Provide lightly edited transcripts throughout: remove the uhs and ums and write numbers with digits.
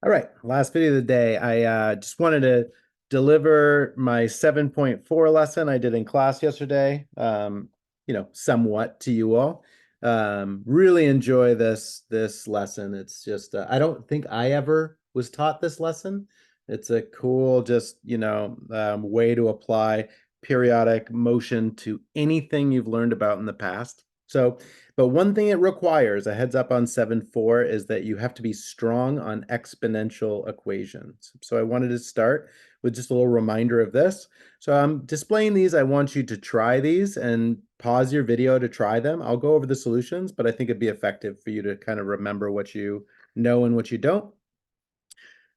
All right, last video of the day. I just wanted to deliver my 7.4 lesson I did in class yesterday, somewhat to you all. Really enjoy this lesson. It's just I don't think I ever was taught this lesson. It's a cool, just way to apply periodic motion to anything you've learned about in the past. So, but one thing it requires, a heads up on 7.4, is that you have to be strong on exponential equations. So I wanted to start with just a little reminder of this. So I'm displaying these. I want you to try these and pause your video to try them. I'll go over the solutions, but I think it'd be effective for you to kind of remember what you know and what you don't.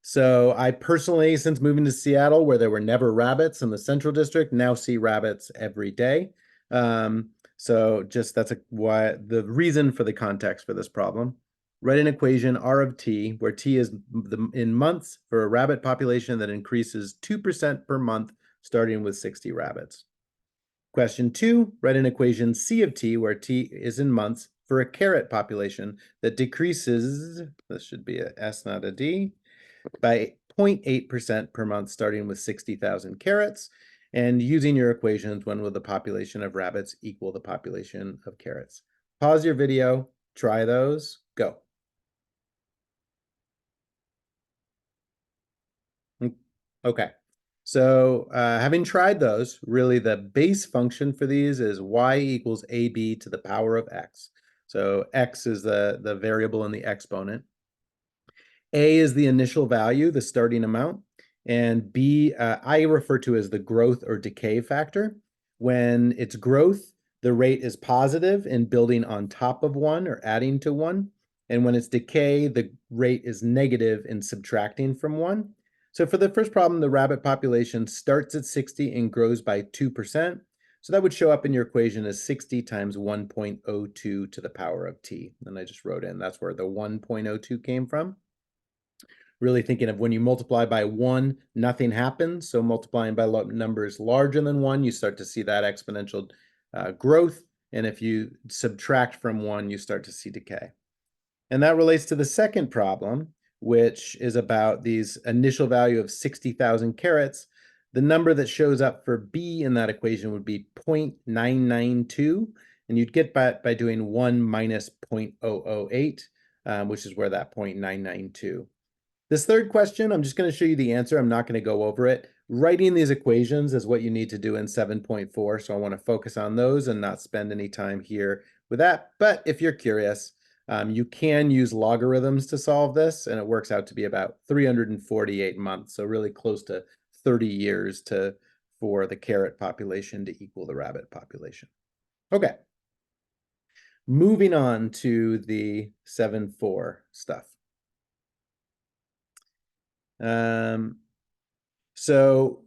So I personally, since moving to Seattle, where there were never rabbits in the Central District, now see rabbits every day. So just why the reason for the context for this problem. Write an equation R of t, where t is in months for a rabbit population that increases 2% per month, starting with 60 rabbits. Question 2, write an equation C of t, where t is in months for a carrot population that decreases, this should be a S, not a D, by 0.8% per month, starting with 60,000 carrots. And using your equations, when will the population of rabbits equal the population of carrots? Pause your video, try those, go. Okay, so having tried those, really the base function for these is y equals ab to the power of x. So x is the variable in the exponent. A is the initial value, the starting amount, and B, I refer to as the growth or decay factor. When it's growth, the rate is positive and building on top of 1 or adding to 1. And when it's decay, the rate is negative and subtracting from 1. So for the first problem, the rabbit population starts at 60 and grows by 2%. So that would show up in your equation as 60 times 1.02 to the power of t. And I just wrote in, that's where the 1.02 came from. Really thinking of when you multiply by 1, nothing happens. So multiplying by numbers larger than 1, you start to see that exponential growth. And if you subtract from 1, you start to see decay. And that relates to the second problem, which is about these initial value of 60,000 carrots. The number that shows up for B in that equation would be 0.992. And you'd get by doing 1 minus 0.008, which is where that 0.992. This third question, I'm just going to show you the answer. I'm not going to go over it. Writing these equations is what you need to do in 7.4, so I want to focus on those and not spend any time here with that. But if you're curious, you can use logarithms to solve this, and it works out to be about 348 months, so really close to 30 years for the carrot population to equal the rabbit population. Okay. Moving on to the 7.4 stuff. So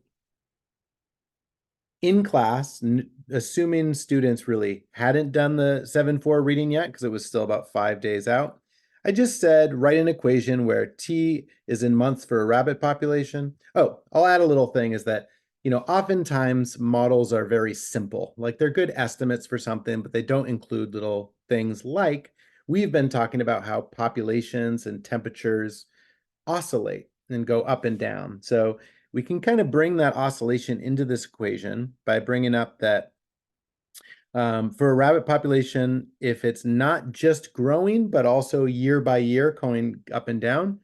in class, assuming students really hadn't done the 7.4 reading yet, because it was still about 5 days out, I just said, write an equation where t is in months for a rabbit population. Oh, I'll add a little thing is that, oftentimes models are very simple. Like they're good estimates for something, but they don't include little things like we've been talking about how populations and temperatures oscillate and go up and down. So we can kind of bring that oscillation into this equation by bringing up that for a rabbit population, if it's not just growing, but also year by year going up and down,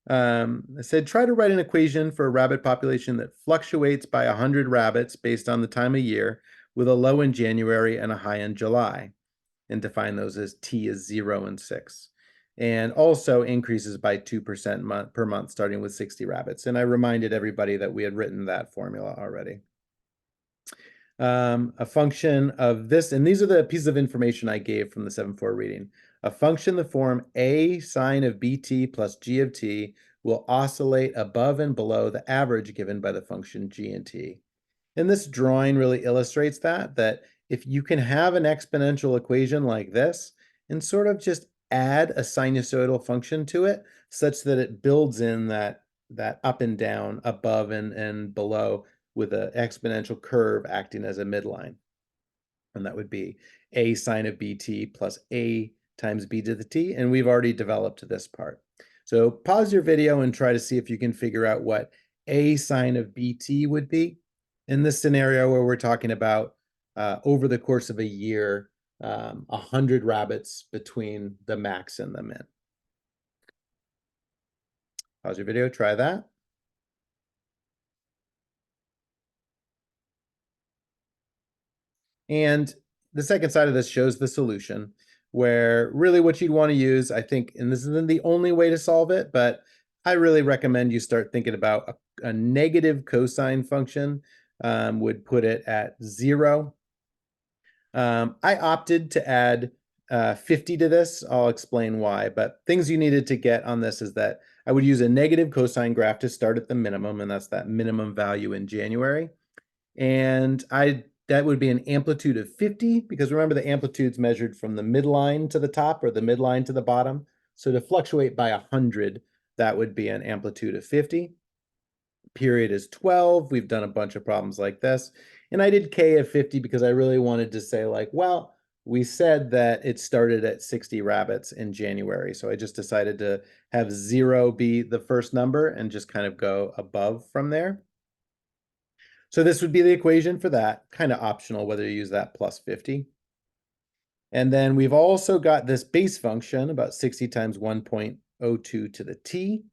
I said, try to write an equation for a rabbit population that fluctuates by 100 rabbits based on the time of year, with a low in January and a high in July, and define those as t is 0 and 6. And also increases by 2% per month, starting with 60 rabbits. And I reminded everybody that we had written that formula already. A function of this, and these are the pieces of information I gave from the 7.4 reading. A function in the form a sine of bt plus g of t will oscillate above and below the average given by the function g and t. And this drawing really illustrates that if you can have an exponential equation like this and sort of just add a sinusoidal function to it such that it builds in that up and down, above and below, with an exponential curve acting as a midline. And that would be a sine of bt plus a times b to the t. And we've already developed this part. So pause your video and try to see if you can figure out what a sine of bt would be in this scenario where we're talking about over the course of a year, 100 rabbits between the max and the min. Pause your video, try that. And the second side of this shows the solution, where really what you'd want to use, I think, and this isn't the only way to solve it, but I really recommend you start thinking about a negative cosine function, would put it at 0. I opted to add 50 to this. I'll explain why, but things you needed to get on this is that I would use a negative cosine graph to start at the minimum, and that's that minimum value in January. And that would be an amplitude of 50, because remember the amplitude's measured from the midline to the top or the midline to the bottom. So to fluctuate by 100, that would be an amplitude of 50. Period is 12. We've done a bunch of problems like this. And I did K of 50 because I really wanted to say like, well, we said that it started at 60 rabbits in January. So I just decided to have 0 be the first number and just kind of go above from there. So this would be the equation for that, kind of optional whether you use that plus 50. And then we've also got this base function, about 60 times 1.02 to the t.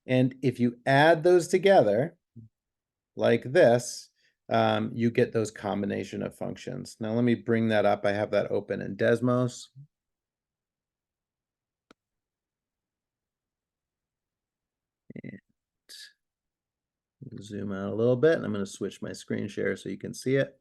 And if you add those together, like this, you get those combination of functions. Now let me bring that up. I have that open in Desmos. And zoom out a little bit, and I'm going to switch my screen share so you can see it.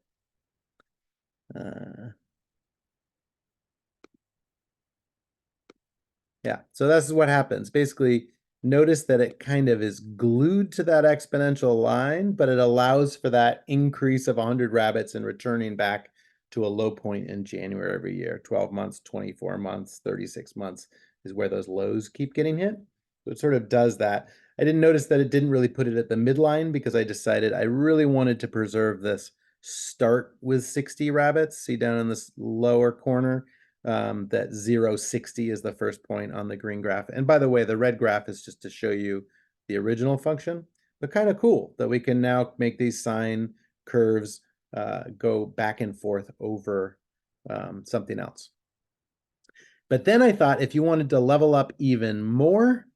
Yeah, so this is what happens. Basically, notice that it kind of is glued to that exponential line, but it allows for that increase of 100 rabbits and returning back to a low point in January every year. 12 months, 24 months, 36 months is where those lows keep getting hit. So it sort of does that. I didn't notice that it didn't really put it at the midline because I decided I really wanted to preserve this start with 60 rabbits. See down in this lower corner, that 0, 60 is the first point on the green graph. And by the way, the red graph is just to show you the original function, but kind of cool that we can now make these sine curves go back and forth over something else. But then I thought if you wanted to level up even more,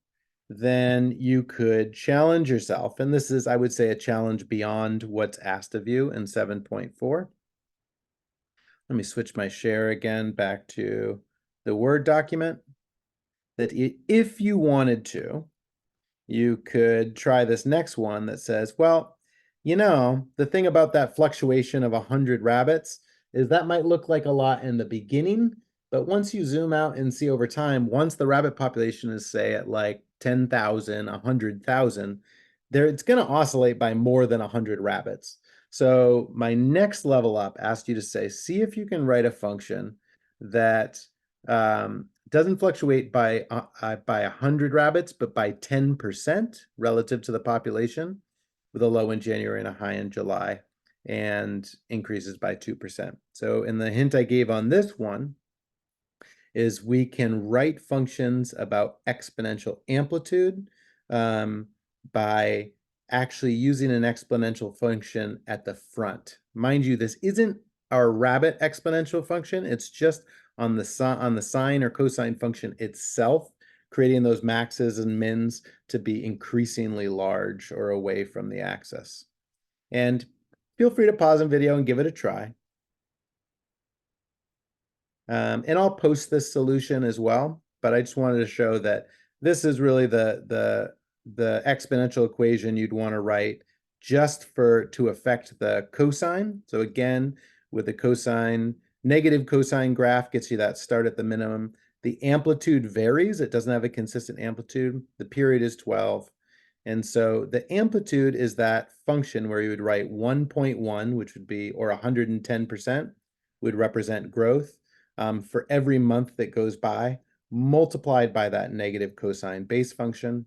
then you could challenge yourself. And this is, I would say, a challenge beyond what's asked of you in 7.4. Let me switch my share again back to the Word document. That if you wanted to, you could try this next one that says, well, you know, the thing about that fluctuation of 100 rabbits is that might look like a lot in the beginning, but once you zoom out and see over time, once the rabbit population is, say, at like 10,000, 100,000, it's going to oscillate by more than 100 rabbits. So my next level up asked you to say, see if you can write a function that doesn't fluctuate by 100 rabbits, but by 10% relative to the population, with a low in January and a high in July, and increases by 2%. So in the hint I gave on this one is we can write functions about exponential amplitude by actually using an exponential function at the front. Mind you, this isn't our rabbit exponential function. It's just on the sine or cosine function itself, creating those maxes and mins to be increasingly large or away from the axis. And feel free to pause the video and give it a try. And I'll post this solution as well, but I just wanted to show that this is really the exponential equation you'd want to write just to affect the cosine. So again, with the cosine, negative cosine graph gets you that start at the minimum. The amplitude varies. It doesn't have a consistent amplitude. The period is 12. And so the amplitude is that function where you would write 1.1, which would be, or 110% would represent growth for every month that goes by, multiplied by that negative cosine base function.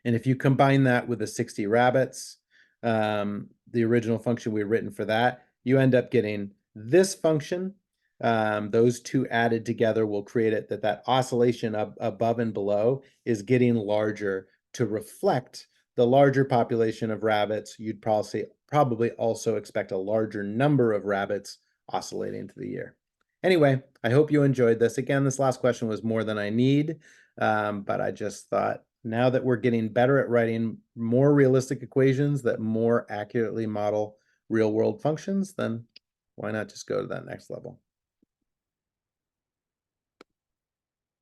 And if you combine that with the 60 rabbits, the original function we've written for that, you end up getting this function those two added together will create it that oscillation above and below is getting larger to reflect the larger population of rabbits. You'd probably also expect a larger number of rabbits oscillating through the year. Anyway, I hope you enjoyed this. Again, this last question was more than I need, but I just thought now that we're getting better at writing more realistic equations that more accurately model real world functions, then why not just go to that next level?